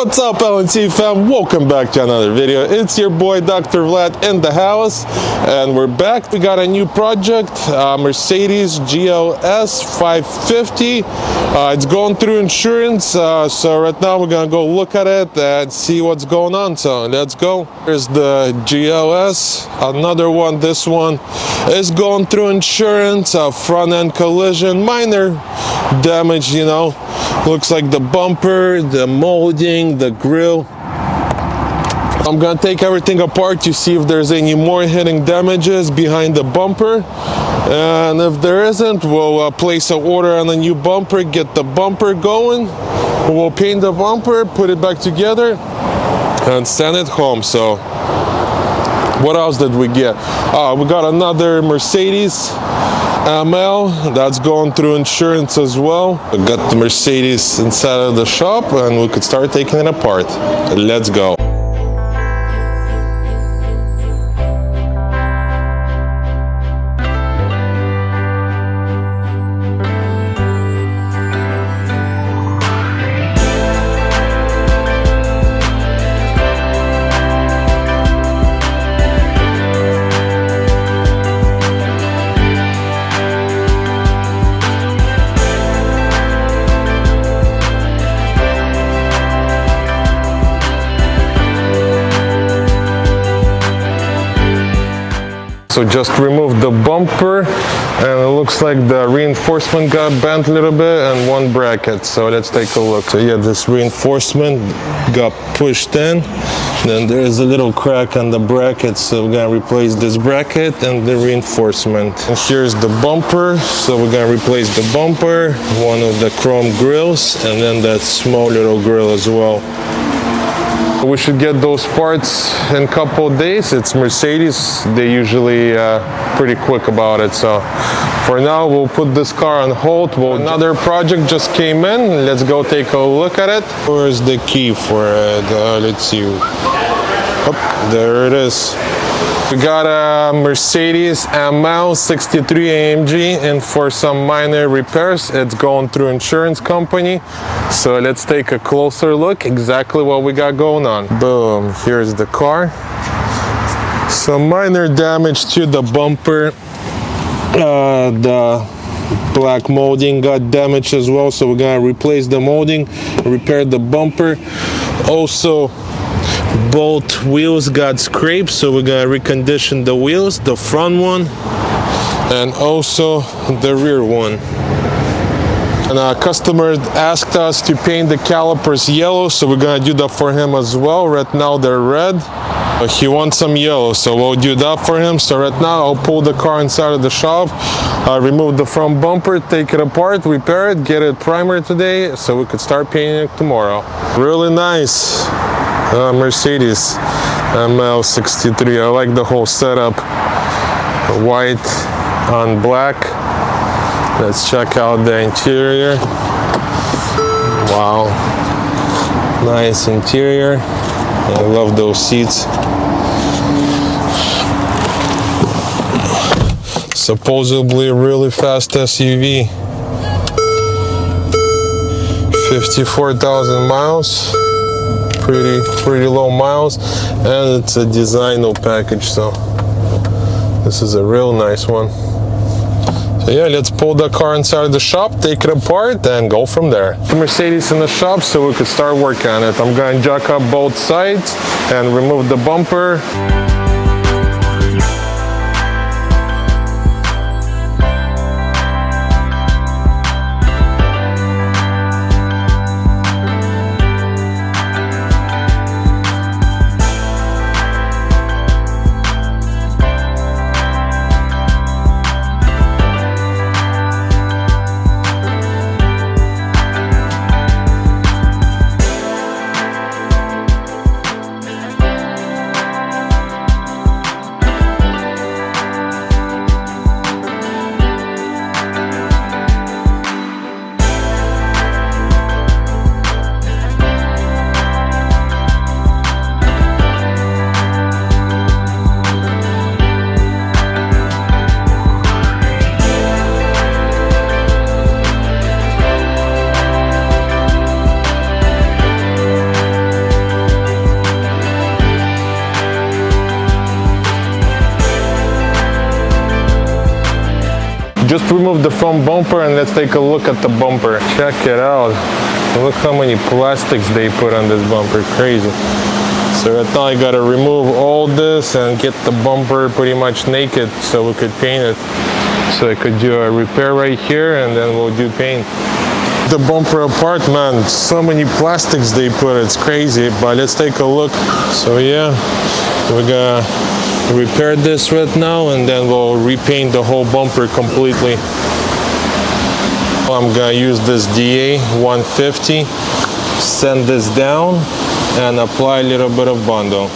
What's up, LNC fam? Welcome back to another video. It's your boy Dr. Vlad in the house, and we're back. We got a new project, Mercedes GLS 550. It's going through insurance, so right now we're gonna go look at it and see what's going on. So let's go. Here's the GLS, another one. This one is going through insurance, front end collision, minor damage, you know. Looks like the bumper, the molding, the grille. I'm gonna take everything apart to see if there's any more hitting damages behind the bumper, and if there isn't, we'll place an order on a new bumper, get the bumper going. We'll paint the bumper, put it back together, and send it home. So what else did we get? We got another Mercedes ML that's going through insurance as well. We got the Mercedes inside of the shop, and we could start taking it apart. Let's go. So just removed the bumper, and it looks like the reinforcement got bent a little bit, and one bracket. So let's take a look. So yeah, this reinforcement got pushed in. Then there is a little crack on the bracket, so we're gonna replace this bracket and the reinforcement. And here's the bumper, so we're gonna replace the bumper, one of the chrome grills, and then that small little grill as well. We should get those parts in a couple of days. It's Mercedes, they usually pretty quick about it. So for now, we'll put this car on hold. Another project just came in. Let's go take a look at it. Where's the key for it? Let's see. Oh, there it is. We got a Mercedes ML 63 AMG, and for some minor repairs, it's going through insurance company. So let's take a closer look exactly what we got going on. Boom, here's the car. Some minor damage to the bumper. The black molding got damaged as well, so we're gonna replace the molding, repair the bumper. Also, both wheels got scraped, so we're gonna recondition the wheels, the front one and also the rear one. And a customer asked us to paint the calipers yellow, so we're gonna do that for him as well. Right now they're red, but he wants some yellow, so we'll do that for him. So right now I'll pull the car inside of the shop, remove the front bumper, take it apart, repair it, get it primer today, so we could start painting it tomorrow. Really nice Mercedes ML 63. I like the whole setup, white on black. Let's check out the interior. Wow, nice interior. I love those seats. Supposedly a really fast SUV. 54,000 miles. Pretty low miles, and it's a designer package, so this is a real nice one. So yeah, let's pull the car inside the shop, take it apart, and go from there. The Mercedes in the shop, so we could start working on it. I'm going to jack up both sides and remove the bumper. just removed the front bumper and let's take a look at the bumper. Check it out. Look how many plastics they put on this bumper, crazy. So right now I gotta remove all this and get the bumper pretty much naked so we could paint it. So I could do a repair right here and then we'll do paint. The bumper apart, man, so many plastics they put, it's crazy, but let's take a look. So yeah, we're gonna repair this right now and then we'll repaint the whole bumper completely. I'm gonna use this DA 150, sand this down and apply a little bit of Bondo.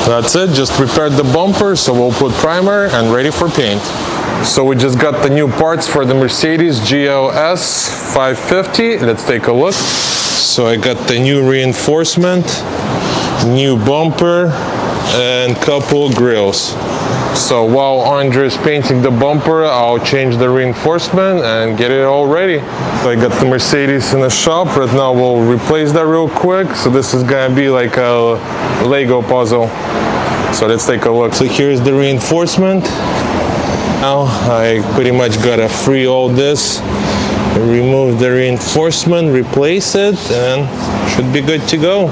That's it, just prepared the bumper, so we'll put primer and ready for paint. So we just got the new parts for the Mercedes GLS 550. Let's take a look. So I got the new reinforcement, new bumper, and couple grills. So while Andre is painting the bumper, I'll change the reinforcement and get it all ready. So I got the Mercedes in the shop. Right now we'll replace that real quick. So this is gonna be like a Lego puzzle. So let's take a look. So here's the reinforcement. Now I pretty much gotta free all this, remove the reinforcement, replace it, and should be good to go.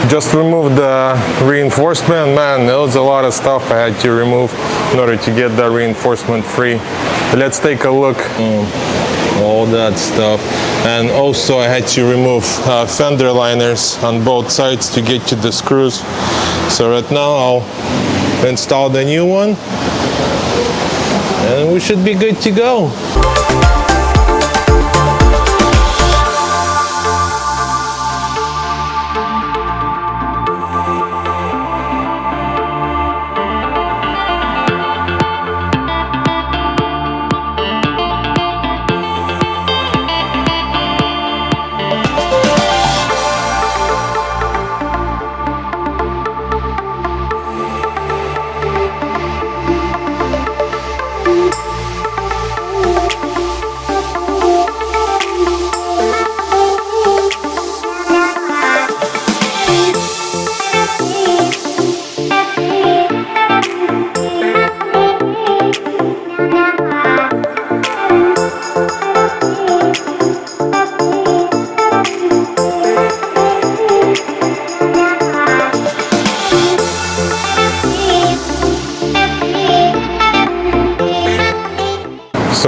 Just removed the reinforcement. Man, there was a lot of stuff I had to remove in order to get that reinforcement free. Let's take a look. All that stuff. And also I had to remove fender liners on both sides to get to the screws. So right now I'll install the new one and we should be good to go.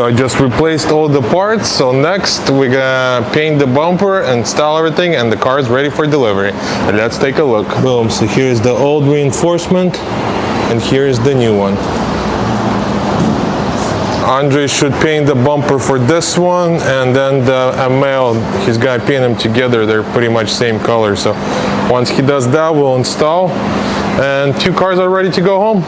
So I just replaced all the parts. So next we're gonna paint the bumper, install everything, and the car is ready for delivery. And let's take a look. Boom, so here's the old reinforcement and here's the new one. Andre should paint the bumper for this one, and then the male, he's gonna paint them together. They're pretty much same color. So once he does that, we'll install, and 2 cars are ready to go home.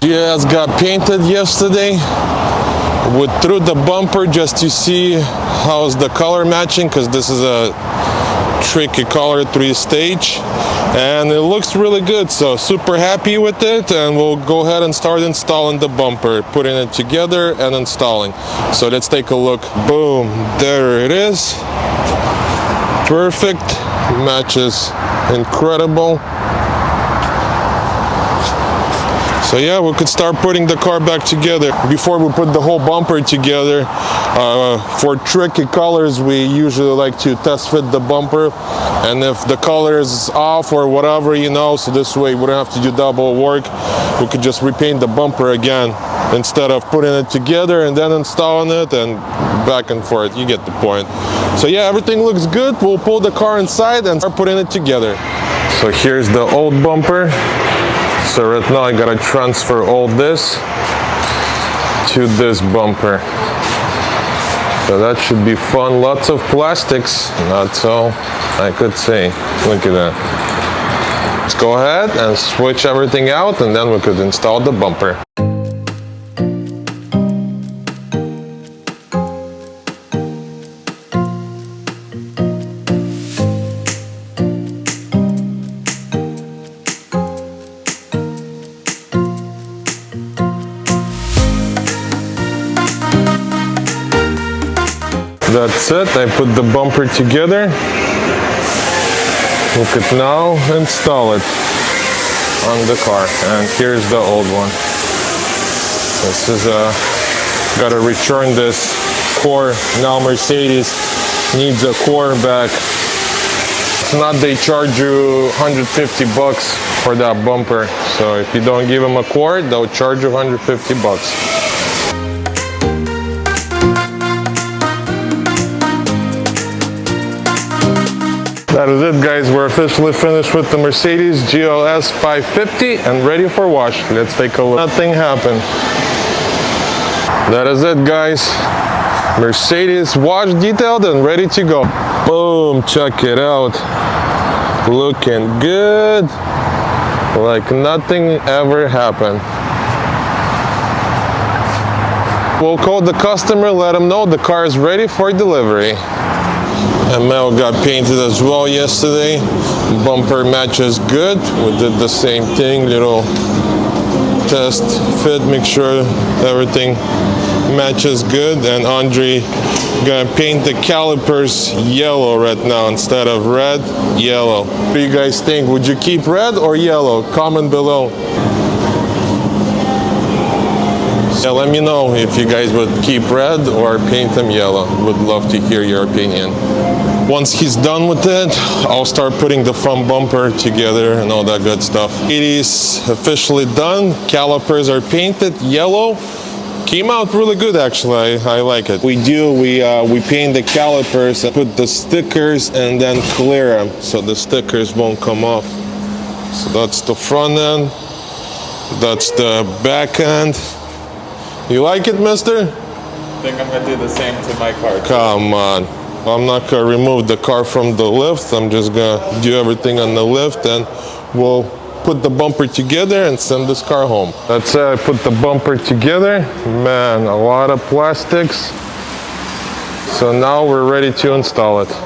GS got painted yesterday. We threw the bumper just to see how's the color matching, because this is a tricky color 3-stage, and it looks really good. So super happy with it, and we'll go ahead and start installing the bumper, putting it together and installing. So let's take a look. Boom, there it is. Perfect, matches incredible. So yeah, we could start putting the car back together. Before we put the whole bumper together, for tricky colors, we usually like to test fit the bumper. And if the color is off or whatever, you know, so this way we don't have to do double work, we could just repaint the bumper again instead of putting it together and then installing it and back and forth. You get the point. So yeah, everything looks good. We'll pull the car inside and start putting it together. So here's the old bumper. So right now I gotta transfer all this to this bumper. So that should be fun. Lots of plastics, that's all I could say. Look at that. Let's go ahead and switch everything out, and then we could install the bumper. That's it, I put the bumper together. We could now install it. on the car. And here's the old one. This is gotta return this core. Now Mercedes needs a core back. If not, they charge you 150 bucks for that bumper. So if you don't give them a core, they'll charge you 150 bucks. That is it, guys. We're officially finished with the Mercedes GLS 550 and ready for wash. Let's take a look. Nothing happened. That is it, guys. Mercedes wash detailed and ready to go. Boom, check it out. Looking good. Like nothing ever happened. We'll call the customer, let them know the car is ready for delivery. ML got painted as well yesterday. Bumper matches good. We did the same thing, little test fit, make sure everything matches good. And Andre gonna paint the calipers yellow right now instead of red, yellow. What do you guys think? Would you keep red or yellow? Comment below. Yeah, let me know if you guys would keep red or paint them yellow. Would love to hear your opinion. Once he's done with it, I'll start putting the front bumper together and all that good stuff. It is officially done. Calipers are painted yellow. Came out really good, actually. I like it. We paint the calipers and put the stickers and then clear them so the stickers won't come off. So that's the front end. That's the back end. You like it, mister? I think I'm gonna do the same to my car. Come on. I'm not gonna remove the car from the lift. I'm just gonna do everything on the lift and we'll put the bumper together and send this car home. That's it, I put the bumper together. Man, a lot of plastics. So now we're ready to install it.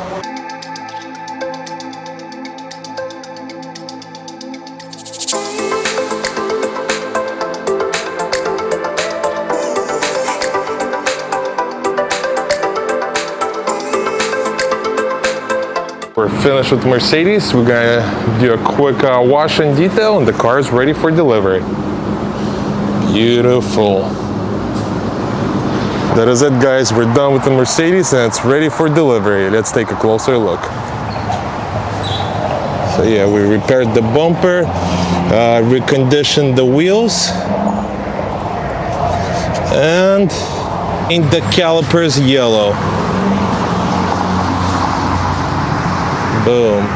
We're finished with Mercedes. We're gonna do a quick wash and detail and the car is ready for delivery. Beautiful. That is it, guys. We're done with the Mercedes and it's ready for delivery. Let's take a closer look. So yeah, we repaired the bumper, reconditioned the wheels, and paint the calipers yellow. Boom.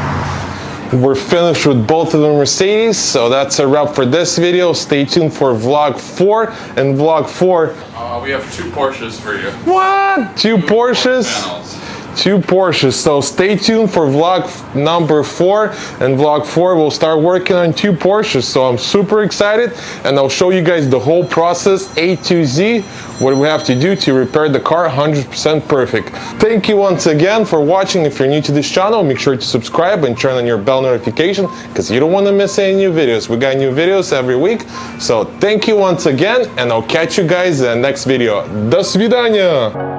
We're finished with both of the Mercedes, so that's a wrap for this video. Stay tuned for vlog 4 and vlog 4. We have 2 Porsches for you. What? 2 Porsches? Panels. 2 Porsches. So stay tuned for vlog number 4 and vlog 4. We'll start working on 2 Porsches. So I'm super excited and I'll show you guys the whole process A to Z, what we have to do to repair the car 100% perfect. Thank you once again for watching. If you're new to this channel, make sure to subscribe and turn on your bell notification because you don't want to miss any new videos. We got new videos every week. So thank you once again and I'll catch you guys in the next video. До свидания!